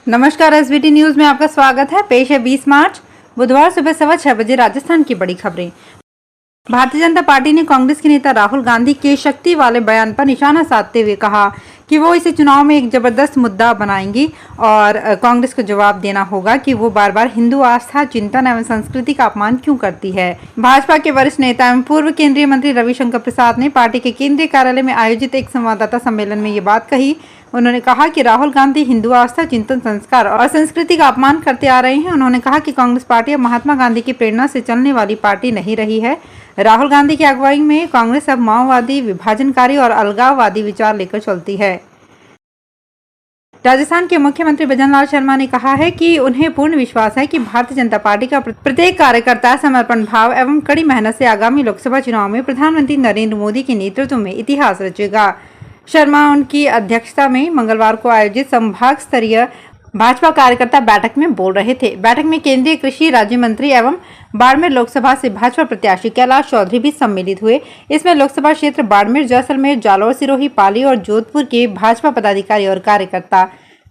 नमस्कार, SBT news में आपका स्वागत है। पेश है 20 मार्च बुधवार सुबह 6:15 बजे राजस्थान की बड़ी खबरें। भारतीय जनता पार्टी ने कांग्रेस के नेता राहुल गांधी के शक्ति वाले बयान पर निशाना साधते हुए कहा कि वो इसे चुनाव में एक जबरदस्त मुद्दा बनाएंगी और कांग्रेस को जवाब देना होगा कि वो बार बार हिंदू आस्था, चिंतन एवं संस्कृति का अपमान क्यों करती है। भाजपा के वरिष्ठ नेता एवं पूर्व केंद्रीय मंत्री रविशंकर प्रसाद ने पार्टी के केंद्रीय कार्यालय में आयोजित एक संवाददाता सम्मेलन में ये बात कही। उन्होंने कहा कि राहुल गांधी हिंदू आस्था, चिंतन, संस्कार और संस्कृति का अपमान करते आ रहे हैं। उन्होंने कहा कि कांग्रेस पार्टी अब महात्मा गांधी की प्रेरणा से चलने वाली पार्टी नहीं रही है। राहुल गांधी की अगुवाई में कांग्रेस अब माओवादी, विभाजनकारी और अलगाववादी विचार लेकर चलती है। राजस्थान के मुख्यमंत्री भजनलाल शर्मा ने कहा है कि उन्हें पूर्ण विश्वास है कि भारतीय जनता पार्टी का प्रत्येक कार्यकर्ता समर्पण भाव एवं कड़ी मेहनत से आगामी लोकसभा चुनाव में प्रधानमंत्री नरेंद्र मोदी के नेतृत्व में इतिहास रचेगा। शर्मा उनकी अध्यक्षता में मंगलवार को आयोजित संभाग स्तरीय भाजपा कार्यकर्ता बैठक में बोल रहे थे। बैठक में केंद्रीय कृषि राज्य मंत्री एवं बाड़मेर लोकसभा से भाजपा प्रत्याशी कैलाश चौधरी भी सम्मिलित हुए। इसमें लोकसभा क्षेत्र बाड़मेर, जैसलमेर, जालौर, सिरोही, पाली और जोधपुर के भाजपा पदाधिकारी और कार्यकर्ता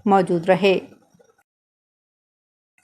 मौजूद रहे।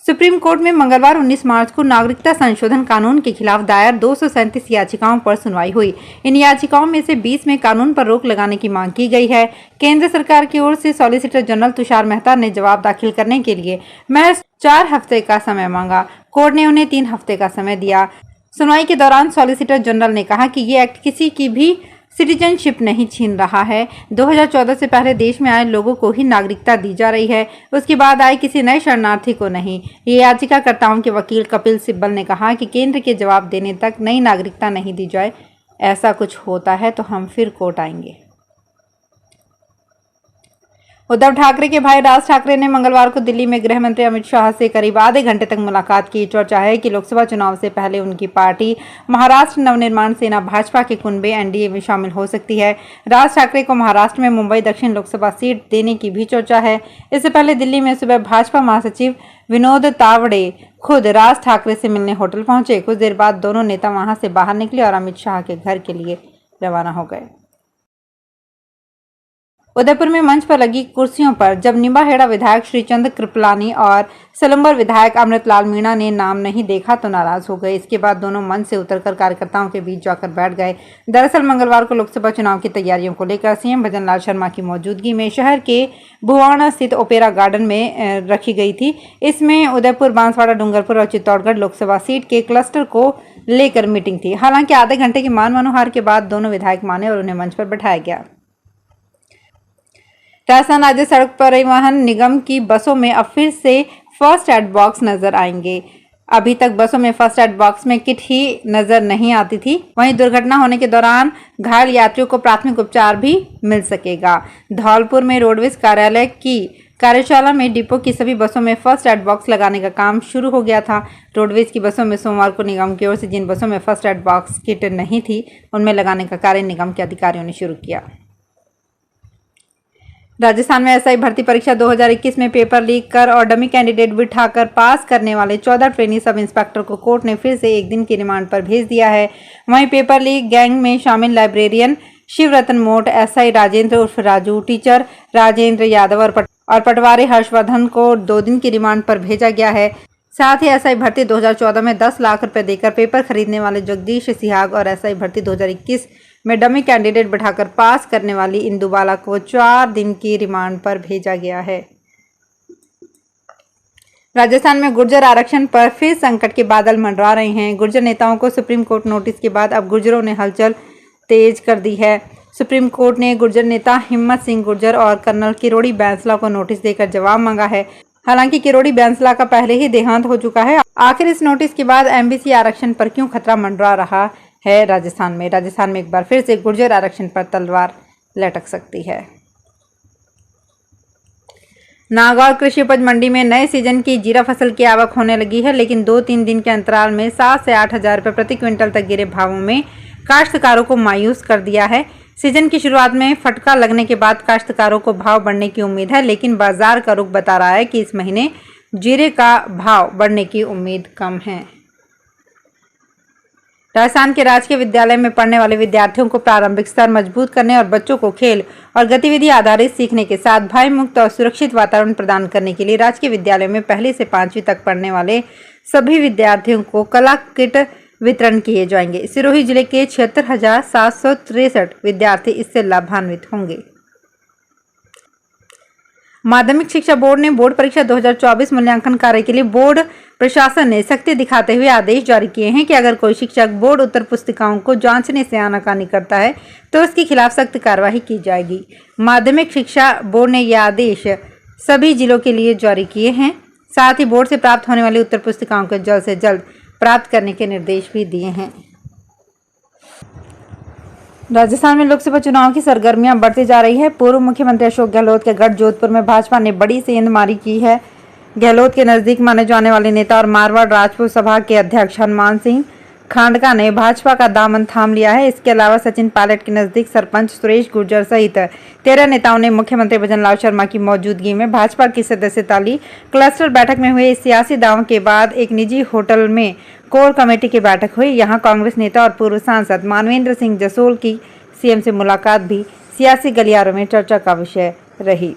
सुप्रीम कोर्ट में मंगलवार 19 मार्च को नागरिकता संशोधन कानून के खिलाफ दायर 237 याचिकाओं पर सुनवाई हुई। इन याचिकाओं में से 20 में कानून पर रोक लगाने की मांग की गई है। केंद्र सरकार की ओर से सॉलिसिटर जनरल तुषार मेहता ने जवाब दाखिल करने के लिए महज 4 हफ्ते का समय मांगा। कोर्ट ने उन्हें 3 हफ्ते का समय दिया। सुनवाई के दौरान सॉलिसिटर जनरल ने कहा कि ये एक्ट किसी की भी सिटीजनशिप नहीं छीन रहा है। 2014 से पहले देश में आए लोगों को ही नागरिकता दी जा रही है, उसके बाद आए किसी नए शरणार्थी को नहीं। ये याचिकाकर्ताओं के वकील कपिल सिब्बल ने कहा कि केंद्र के जवाब देने तक नई नागरिकता नहीं दी जाए। ऐसा कुछ होता है तो हम फिर कोर्ट आएंगे। उद्धव ठाकरे के भाई राज ठाकरे ने मंगलवार को दिल्ली में गृह मंत्री अमित शाह से करीब आधे घंटे तक मुलाकात की। चर्चा है कि लोकसभा चुनाव से पहले उनकी पार्टी महाराष्ट्र नवनिर्माण सेना भाजपा के कुनबे एनडीए में शामिल हो सकती है। राज ठाकरे को महाराष्ट्र में मुंबई दक्षिण लोकसभा सीट देने की भी चर्चा है। इससे पहले दिल्ली में सुबह भाजपा महासचिव विनोद तावड़े खुद राज ठाकरे से मिलने होटल पहुंचे। कुछ देर बाद दोनों नेता वहां से बाहर निकले और अमित शाह के घर के लिए रवाना हो गए। उदयपुर में मंच पर लगी कुर्सियों पर जब निम्बाहेड़ा विधायक श्रीचंद कृपलानी और सलंबर विधायक अमृतलाल मीणा ने नाम नहीं देखा तो नाराज हो गए। इसके बाद दोनों मंच से उतरकर कार्यकर्ताओं के बीच जाकर बैठ गए। दरअसल मंगलवार को लोकसभा चुनाव की तैयारियों को लेकर सीएम भजनलाल शर्मा की मौजूदगी में शहर के भुवाणा स्थित ओपेरा गार्डन में रखी गई थी। इसमें उदयपुर, बांसवाड़ा, डूंगरपुर और चित्तौड़गढ़ लोकसभा सीट के क्लस्टर को लेकर मीटिंग थी। हालांकि आधे घंटे की मान मनोहार के बाद दोनों विधायक माने और उन्हें मंच पर बैठाया गया। राजस्थान राज्य सड़क परिवहन निगम की बसों में अब फिर से फर्स्ट एड बॉक्स नजर आएंगे। अभी तक बसों में फर्स्ट एड बॉक्स में किट ही नजर नहीं आती थी। वहीं दुर्घटना होने के दौरान घायल यात्रियों को प्राथमिक उपचार भी मिल सकेगा। धौलपुर में रोडवेज कार्यालय की कार्यशाला में डिपो की सभी बसों में फर्स्ट एड बॉक्स लगाने का काम शुरू हो गया था। रोडवेज की बसों में सोमवार को निगम की ओर से जिन बसों में फर्स्ट एड बॉक्स किट नहीं थी उनमें लगाने का कार्य निगम के अधिकारियों ने शुरू किया। राजस्थान में एसआई भर्ती परीक्षा 2021 में पेपर लीक कर और डमी कैंडिडेट बिठाकर पास करने वाले 14 ट्रेनी सब इंस्पेक्टर को कोर्ट ने फिर से एक दिन की रिमांड पर भेज दिया है। वहीं पेपर लीक गैंग में शामिल लाइब्रेरियन शिवरतन मोट, एसआई राजेंद्र उर्फ राजू, टीचर राजेंद्र यादव और पटवारी हर्षवर्धन को 2 दिन की रिमांड पर भेजा गया है। साथ ही एसआई भर्ती 2014 में 10 लाख रुपए देकर पेपर खरीदने वाले जगदीश सिहाग और एसआई भर्ती 2021 में डमी कैंडिडेट बिठाकर पास करने वाली इंदुबाला को 4 दिन की रिमांड पर भेजा गया है। राजस्थान में गुर्जर आरक्षण पर फिर संकट के बादल मंडरा रहे हैं। गुर्जर नेताओं को सुप्रीम कोर्ट नोटिस के बाद अब गुर्जरों ने हलचल तेज कर दी है। सुप्रीम कोर्ट ने गुर्जर नेता हिम्मत सिंह गुर्जर और कर्नल किरोड़ी बैंसला को नोटिस देकर जवाब मांगा है। हालांकि किरोड़ी बैंसला का पहले ही देहांत हो चुका है। आखिर इस नोटिस के बाद एमबीसी आरक्षण पर क्यों खतरा मंडरा रहा है राजस्थान में एक बार फिर से गुर्जर आरक्षण पर तलवार लटक सकती है। नागौर कृषि उपज मंडी में नए सीजन की जीरा फसल की आवक होने लगी है, लेकिन 2-3 दिन के अंतराल में 7 से 8 हजार रुपये प्रति क्विंटल तक गिरे भावों में काश्तकारों को मायूस कर दिया है। सीजन की शुरुआत में फटका लगने के बाद काश्तकारों को भाव बढ़ने की उम्मीद है, लेकिन बाजार का रुख बता रहा है कि इस महीने जीरे का भाव बढ़ने की उम्मीद कम है। राजस्थान के राजकीय विद्यालय में पढ़ने वाले विद्यार्थियों को प्रारंभिक स्तर मजबूत करने और बच्चों को खेल और गतिविधि आधारित सीखने के साथ भय मुक्त और सुरक्षित वातावरण प्रदान करने के लिए राजकीय विद्यालय में पहली से 5वीं तक पढ़ने वाले सभी विद्यार्थियों को कला किट वितरण किए जाएंगे। सिरोही जिले के 76,763 विद्यार्थी इससे लाभान्वित होंगे। माध्यमिक शिक्षा बोर्ड ने बोर्ड परीक्षा 2024 मूल्यांकन कार्य के लिए बोर्ड प्रशासन ने सख्ती दिखाते हुए आदेश जारी किए हैं कि अगर कोई शिक्षक बोर्ड उत्तर पुस्तिकाओं को जांचने से आनाकानी करता है तो उसके खिलाफ सख्त कार्रवाई की जाएगी। माध्यमिक शिक्षा बोर्ड ने यह आदेश सभी जिलों के लिए जारी किए हैं। साथ ही बोर्ड से प्राप्त होने वाली उत्तर पुस्तिकाओं को जल्द से जल्द प्राप्त करने के निर्देश भी दिए हैं। राजस्थान में लोकसभा चुनाव की सरगर्मियां बढ़ती जा रही है। पूर्व मुख्यमंत्री अशोक गहलोत के गढ़ जोधपुर में भाजपा ने बड़ी सेंधमारी की है। गहलोत के नजदीक माने जाने वाले नेता और मारवाड़ राजपूत सभा के अध्यक्ष हनुमान सिंह खांडका ने भाजपा का दामन थाम लिया है। इसके अलावा सचिन पायलट के नजदीक सरपंच सुरेश गुर्जर सहित 13 नेताओं ने मुख्यमंत्री भजनलाल शर्मा की मौजूदगी में भाजपा की सदस्यता ली। क्लस्टर बैठक में हुए सियासी दावों के बाद एक निजी होटल में कोर कमेटी की बैठक हुई। यहाँ कांग्रेस नेता और पूर्व सांसद मानवेंद्र सिंह जसोल की सीएम से मुलाकात भी सियासी गलियारों में चर्चा का विषय रही।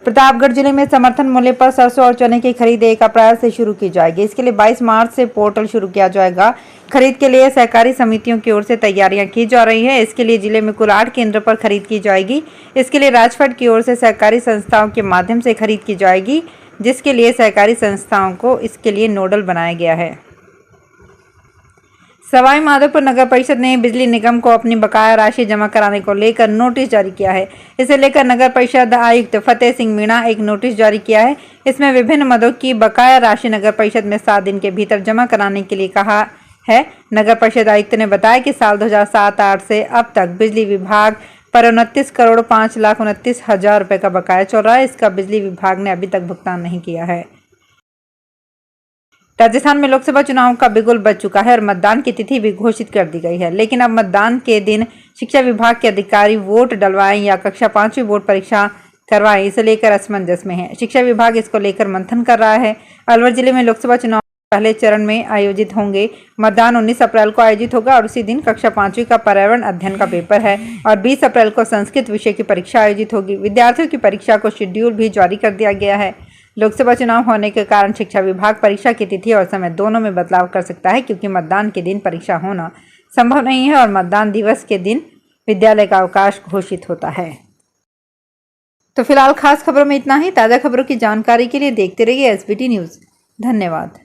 प्रतापगढ़ जिले में समर्थन मूल्य पर सरसों और चने की खरीद 1 अप्रैल से शुरू की जाएगी। इसके लिए 22 मार्च से पोर्टल शुरू किया जाएगा। खरीद के लिए सहकारी समितियों की ओर से तैयारियां की जा रही है। इसके लिए जिले में कुल 8 केंद्र पर खरीद की जाएगी। इसके लिए राजफेड की ओर से सहकारी संस्थाओं के माध्यम से खरीद की जाएगी, जिसके लिए सहकारी संस्थाओं को इसके लिए नोडल बनाया गया है। सवाई माधोपुर नगर परिषद ने बिजली निगम को अपनी बकाया राशि जमा कराने को लेकर नोटिस जारी किया है। इसे लेकर नगर परिषद आयुक्त फतेह सिंह मीणा एक नोटिस जारी किया है। इसमें विभिन्न मदों की बकाया राशि नगर परिषद में 7 दिन के भीतर जमा कराने के लिए कहा है। नगर परिषद आयुक्त ने बताया कि साल 2007-08 से अब तक बिजली विभाग पर 29,5,29,000 रुपए का बकाया चल रहा है। इसका बिजली विभाग ने अभी तक भुगतान नहीं किया है। राजस्थान में लोकसभा चुनाव का बिगुल बज चुका है और मतदान की तिथि भी घोषित कर दी गई है, लेकिन अब मतदान के दिन शिक्षा विभाग के अधिकारी वोट डलवाएं या कक्षा 5वीं बोर्ड परीक्षा करवाएं, इसे लेकर असमंजस में है। शिक्षा विभाग इसको लेकर मंथन कर रहा है। अलवर जिले में लोकसभा चुनाव पहले चरण में आयोजित होंगे। मतदान 19 अप्रैल को आयोजित होगा और उसी दिन कक्षा 5वीं का पर्यावरण अध्ययन का पेपर है और 20 अप्रैल को संस्कृत विषय की परीक्षा आयोजित होगी। विद्यार्थियों की परीक्षा को शेड्यूल भी जारी कर दिया गया है। लोकसभा चुनाव होने के कारण शिक्षा विभाग परीक्षा की तिथि और समय दोनों में बदलाव कर सकता है, क्योंकि मतदान के दिन परीक्षा होना संभव नहीं है और मतदान दिवस के दिन विद्यालय का अवकाश घोषित होता है। तो फिलहाल खास खबरों में इतना ही। ताज़ा खबरों की जानकारी के लिए देखते रहिए SBT न्यूज़। धन्यवाद।